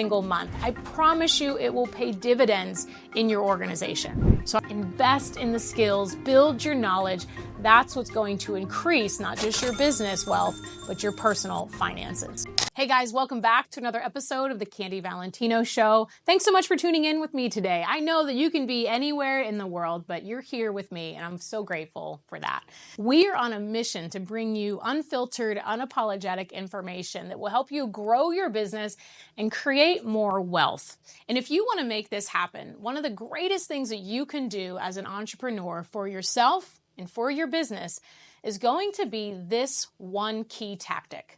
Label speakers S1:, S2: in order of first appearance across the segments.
S1: single month. I promise you it will pay dividends in your organization. So invest in the skills, build your knowledge. That's what's going to increase not just your business wealth, but your personal finances. Hey guys, welcome back to another episode of the Candy Valentino Show. Thanks so much for tuning in with me today. I know that you can be anywhere in the world, but you're here with me, and I'm so grateful for that. We are on a mission to bring you unfiltered, unapologetic information that will help you grow your business and create more wealth. And if you want to make this happen, one of the greatest things that you can do as an entrepreneur for yourself and for your business is going to be this one key tactic.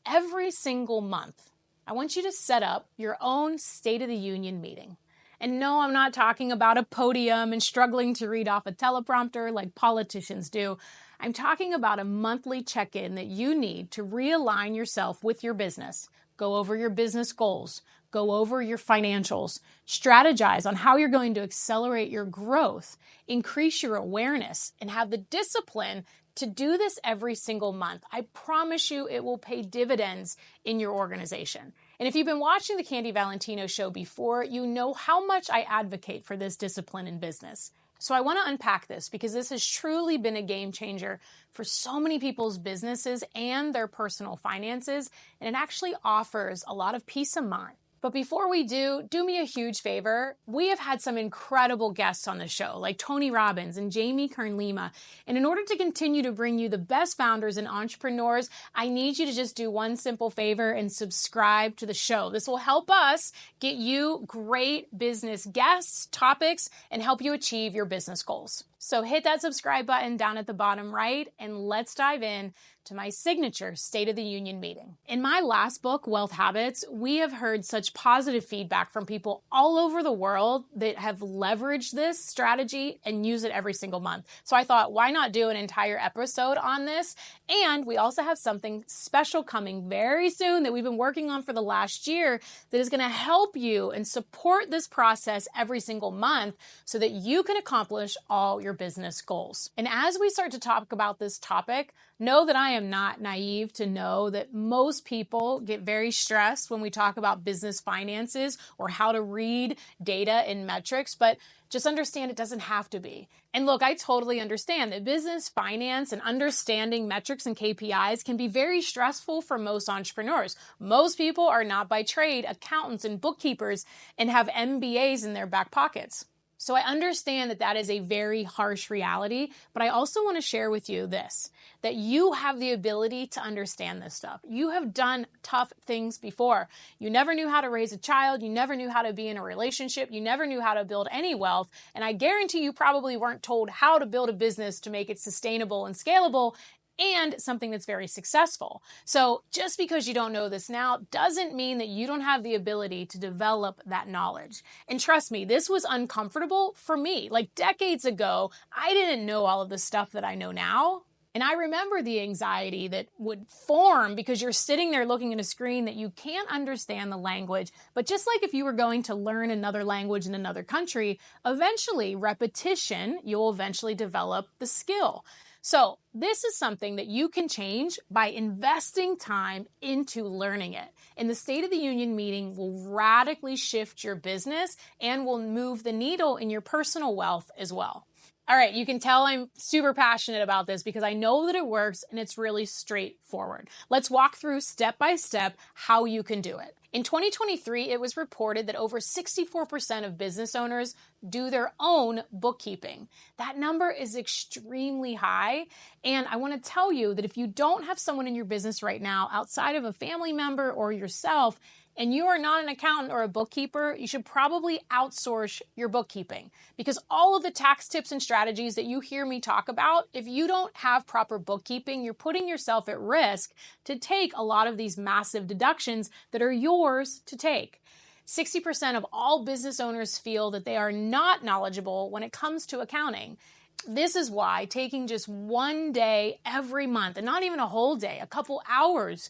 S1: Every single month, I want you to set up your own State of the Union meeting. And no, I'm not talking about a podium and struggling to read off a teleprompter like politicians do. I'm talking about a monthly check-in that you need to realign yourself with your business, go over your business goals, go over your financials, strategize on how you're going to accelerate your growth, increase your awareness, and have the discipline to do this every single month. I promise you it will pay dividends in your organization. And if you've been watching the Candy Valentino Show before, you know how much I advocate for this discipline in business. So I want to unpack this because this has truly been a game changer for so many people's businesses and their personal finances, and it actually offers a lot of peace of mind. But before we do me a huge favor. We have had some incredible guests on the show, like Tony Robbins and Jamie Kern-Lima. And in order to continue to bring you the best founders and entrepreneurs, I need you to just do one simple favor and subscribe to the show. This will help us get you great business guests, topics, and help you achieve your business goals. So hit that subscribe button down at the bottom right, and let's dive in to my signature State of the Union meeting. In my last book, Wealth Habits, we have heard such positive feedback from people all over the world that have leveraged this strategy and use it every single month. So I thought, why not do an entire episode on this? And we also have something special coming very soon that we've been working on for the last year that is going to help you and support this process every single month so that you can accomplish all your business goals. And as we start to talk about this topic, know that I am not naive to know that most people get very stressed when we talk about business finances or how to read data and metrics, but just understand it doesn't have to be. And look, I totally understand that business finance and understanding metrics and KPIs can be very stressful for most entrepreneurs. Most people are not by trade accountants and bookkeepers and have MBAs in their back pockets. So I understand that that is a very harsh reality, but I also want to share with you this, that you have the ability to understand this stuff. You have done tough things before. You never knew how to raise a child. You never knew how to be in a relationship. You never knew how to build any wealth. And I guarantee you probably weren't told how to build a business to make it sustainable and scalable and something that's very successful. So just because you don't know this now doesn't mean that you don't have the ability to develop that knowledge. And trust me, this was uncomfortable for me. Like decades ago, I didn't know all of the stuff that I know now. And I remember the anxiety that would form because you're sitting there looking at a screen that you can't understand the language. But just like if you were going to learn another language in another country, eventually repetition, you'll eventually develop the skill. So this is something that you can change by investing time into learning it. And the State of the Union meeting will radically shift your business and will move the needle in your personal wealth as well. All right, you can tell I'm super passionate about this because I know that it works and it's really straightforward. Let's walk through step by step how you can do it. In 2023, it was reported that over 64% of business owners do their own bookkeeping. That number is extremely high. And I want to tell you that if you don't have someone in your business right now outside of a family member or yourself, and you are not an accountant or a bookkeeper, you should probably outsource your bookkeeping because all of the tax tips and strategies that you hear me talk about, if you don't have proper bookkeeping, you're putting yourself at risk to take a lot of these massive deductions that are yours to take. 60% of all business owners feel that they are not knowledgeable when it comes to accounting. This is why taking just one day every month, and not even a whole day, a couple hours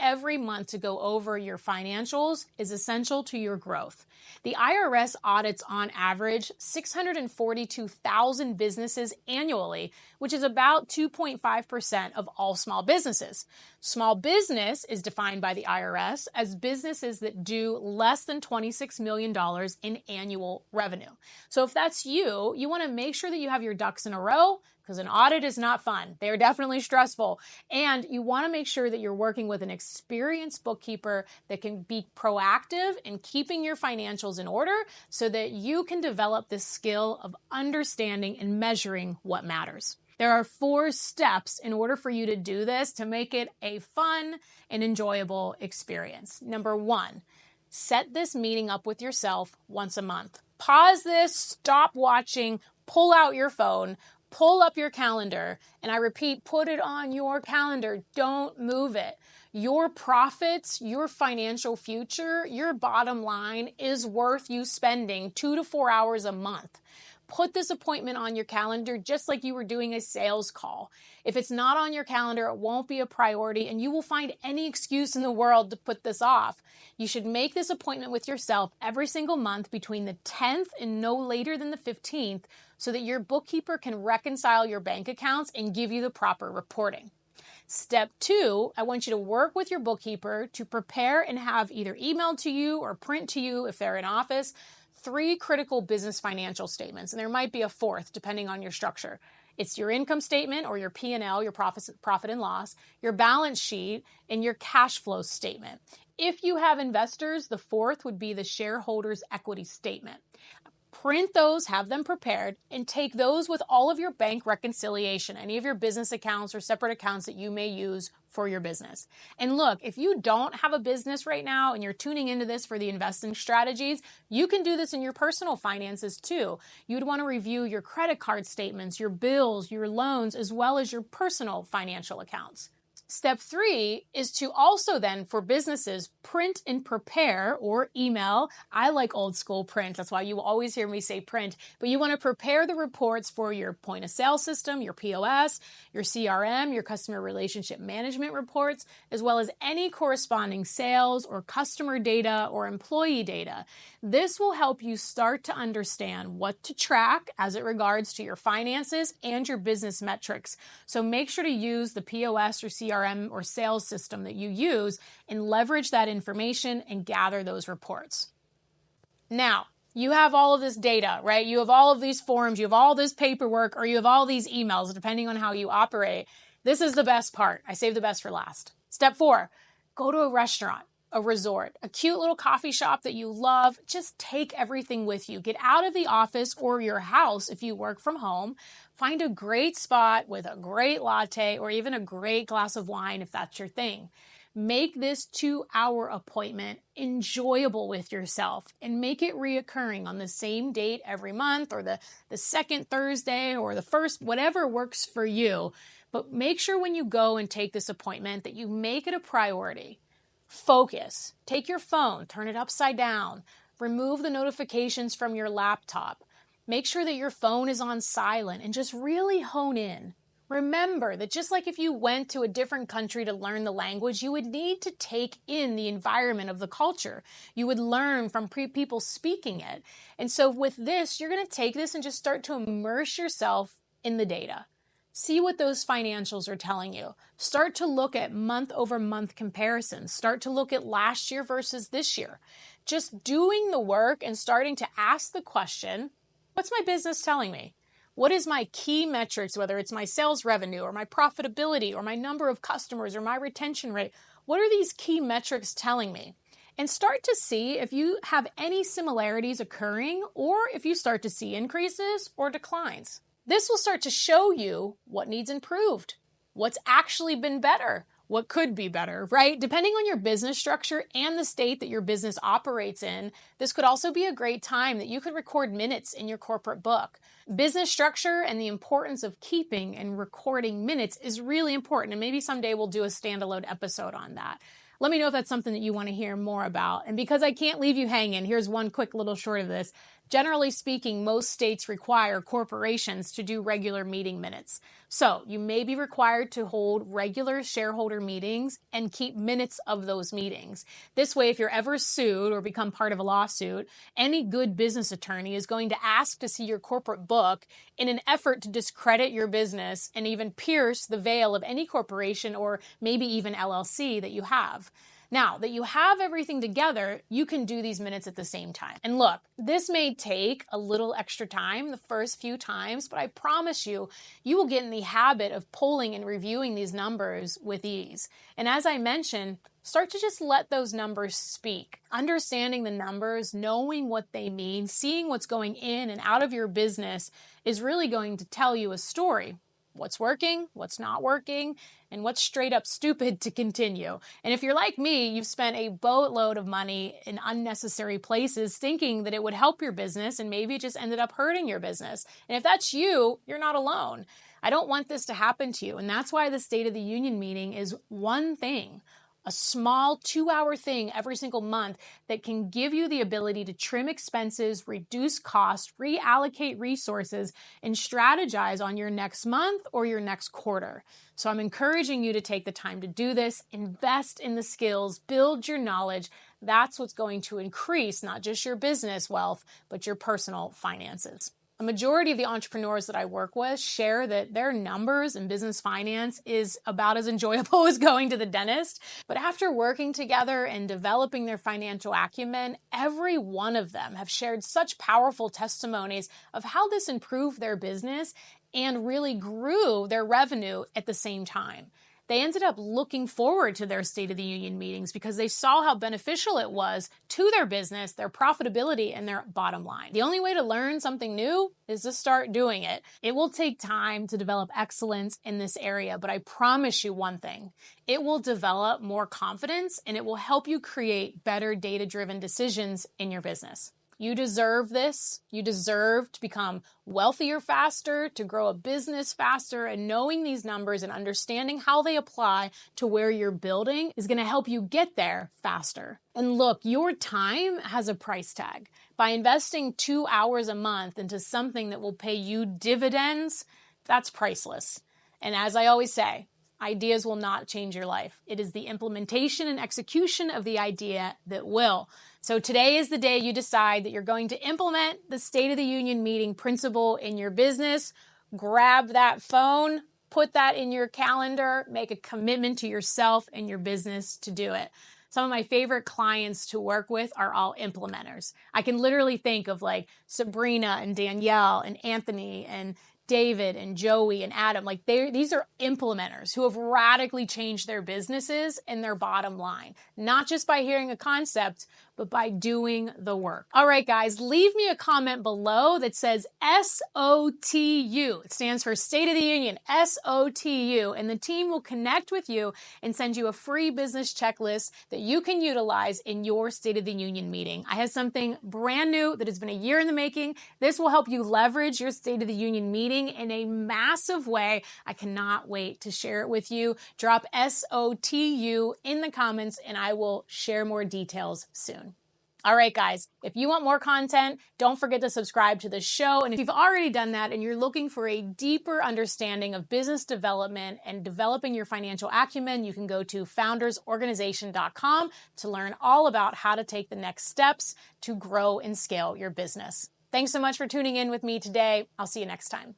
S1: every month to go over your financials is essential to your growth. The IRS audits on average 642,000 businesses annually, which is about 2.5% of all small businesses. Small business is defined by the IRS as businesses that do less than $26 million in annual revenue. So if that's you, you want to make sure that you have your ducks in a row, because an audit is not fun. They are definitely stressful. And you want to make sure that you're working with an experienced bookkeeper that can be proactive in keeping your financials in order so that you can develop this skill of understanding and measuring what matters. There are 4 steps in order for you to do this to make it a fun and enjoyable experience. Number 1, set this meeting up with yourself once a month. Pause this, stop watching, pull out your phone, pull up your calendar, and I repeat, put it on your calendar. Don't move it. Your profits, your financial future, your bottom line is worth you spending 2 to 4 hours a month. Put this appointment on your calendar just like you were doing a sales call. If it's not on your calendar, it won't be a priority, and you will find any excuse in the world to put this off. You should make this appointment with yourself every single month between the 10th and no later than the 15th so that your bookkeeper can reconcile your bank accounts and give you the proper reporting. Step 2, I want you to work with your bookkeeper to prepare and have either emailed to you or print to you if they're in office 3 critical business financial statements, and there might be a 4th depending on your structure. It's your income statement or your P&L, your profit and loss, your balance sheet, and your cash flow statement. If you have investors, the 4th would be the shareholders' equity statement. Print those, have them prepared, and take those with all of your bank reconciliation, any of your business accounts or separate accounts that you may use for your business. And look, if you don't have a business right now and you're tuning into this for the investing strategies, you can do this in your personal finances too. You'd want to review your credit card statements, your bills, your loans, as well as your personal financial accounts. Step 3 is to also then, for businesses, print and prepare or email. I like old school print. That's why you will always hear me say print. But you want to prepare the reports for your point of sale system, your POS, your CRM, your customer relationship management reports, as well as any corresponding sales or customer data or employee data. This will help you start to understand what to track as it regards to your finances and your business metrics. So make sure to use the POS or CRM or sales system that you use and leverage that information and gather those reports. Now, you have all of this data, right? You have all of these forms, you have all this paperwork, or you have all these emails, depending on how you operate. This is the best part. I save the best for last. Step 4, go to a restaurant, a resort, a cute little coffee shop that you love. Just take everything with you. Get out of the office or your house if you work from home. Find a great spot with a great latte or even a great glass of wine if that's your thing. Make this 2-hour appointment enjoyable with yourself and make it reoccurring on the same date every month or the second Thursday or the first, whatever works for you. But make sure when you go and take this appointment that you make it a priority. Focus. Take your phone, turn it upside down, remove the notifications from your laptop. Make sure that your phone is on silent and just really hone in. Remember that just like if you went to a different country to learn the language, you would need to take in the environment of the culture. You would learn from people speaking it. And so with this, you're going to take this and just start to immerse yourself in the data. See what those financials are telling you. Start to look at month-over-month comparisons. Start to look at last year versus this year. Just doing the work and starting to ask the question, what's my business telling me? What is my key metrics, whether it's my sales revenue or my profitability or my number of customers or my retention rate? What are these key metrics telling me? And start to see if you have any similarities occurring or if you start to see increases or declines. This will start to show you what needs improved, what's actually been better, what could be better, right? Depending on your business structure and the state that your business operates in, this could also be a great time that you could record minutes in your corporate book. Business structure and the importance of keeping and recording minutes is really important, and maybe someday we'll do a standalone episode on that. Let me know if that's something that you want to hear more about. And because I can't leave you hanging, here's one quick little short of this. Generally speaking, most states require corporations to do regular meeting minutes. So you may be required to hold regular shareholder meetings and keep minutes of those meetings. This way, if you're ever sued or become part of a lawsuit, any good business attorney is going to ask to see your corporate book in an effort to discredit your business and even pierce the veil of any corporation or maybe even LLC that you have. Now that you have everything together, you can do these minutes at the same time. And look, this may take a little extra time the first few times, but I promise you, you will get in the habit of pulling and reviewing these numbers with ease. And as I mentioned, start to just let those numbers speak. Understanding the numbers, knowing what they mean, seeing what's going in and out of your business is really going to tell you a story. What's working, what's not working, and what's straight up stupid to continue. And if you're like me, you've spent a boatload of money in unnecessary places thinking that it would help your business, and maybe it just ended up hurting your business. And if that's you, you're not alone. I don't want this to happen to you. And that's why the State of the Union meeting is one thing. A small 2-hour thing every single month that can give you the ability to trim expenses, reduce costs, reallocate resources, and strategize on your next month or your next quarter. So I'm encouraging you to take the time to do this, invest in the skills, build your knowledge. That's what's going to increase not just your business wealth, but your personal finances. A majority of the entrepreneurs that I work with share that their numbers in business finance is about as enjoyable as going to the dentist. But after working together and developing their financial acumen, every one of them have shared such powerful testimonies of how this improved their business and really grew their revenue at the same time. They ended up looking forward to their State of the Union meetings because they saw how beneficial it was to their business, their profitability, and their bottom line. The only way to learn something new is to start doing it. It will take time to develop excellence in this area, but I promise you one thing. It will develop more confidence and it will help you create better data-driven decisions in your business. You deserve this. You deserve to become wealthier faster, to grow a business faster, and knowing these numbers and understanding how they apply to where you're building is going to help you get there faster. And look, your time has a price tag. By investing 2 hours a month into something that will pay you dividends, that's priceless. And as I always say, ideas will not change your life. It is the implementation and execution of the idea that will. So today is the day you decide that you're going to implement the State of the Union meeting principle in your business. Grab that phone, put that in your calendar, make a commitment to yourself and your business to do it. Some of my favorite clients to work with are all implementers. I can literally think of like Sabrina and Danielle and Anthony and David and Joey and Adam, like these are implementers who have radically changed their businesses and their bottom line, not just by hearing a concept, but by doing the work. All right, guys, leave me a comment below that says SOTU. It stands for State of the Union, SOTU, and the team will connect with you and send you a free business checklist that you can utilize in your State of the Union meeting. I have something brand new that has been a year in the making. This will help you leverage your State of the Union meeting in a massive way. I cannot wait to share it with you. Drop SOTU in the comments and I will share more details soon. All right, guys, if you want more content, don't forget to subscribe to the show. And if you've already done that and you're looking for a deeper understanding of business development and developing your financial acumen, you can go to foundersorganization.com to learn all about how to take the next steps to grow and scale your business. Thanks so much for tuning in with me today. I'll see you next time.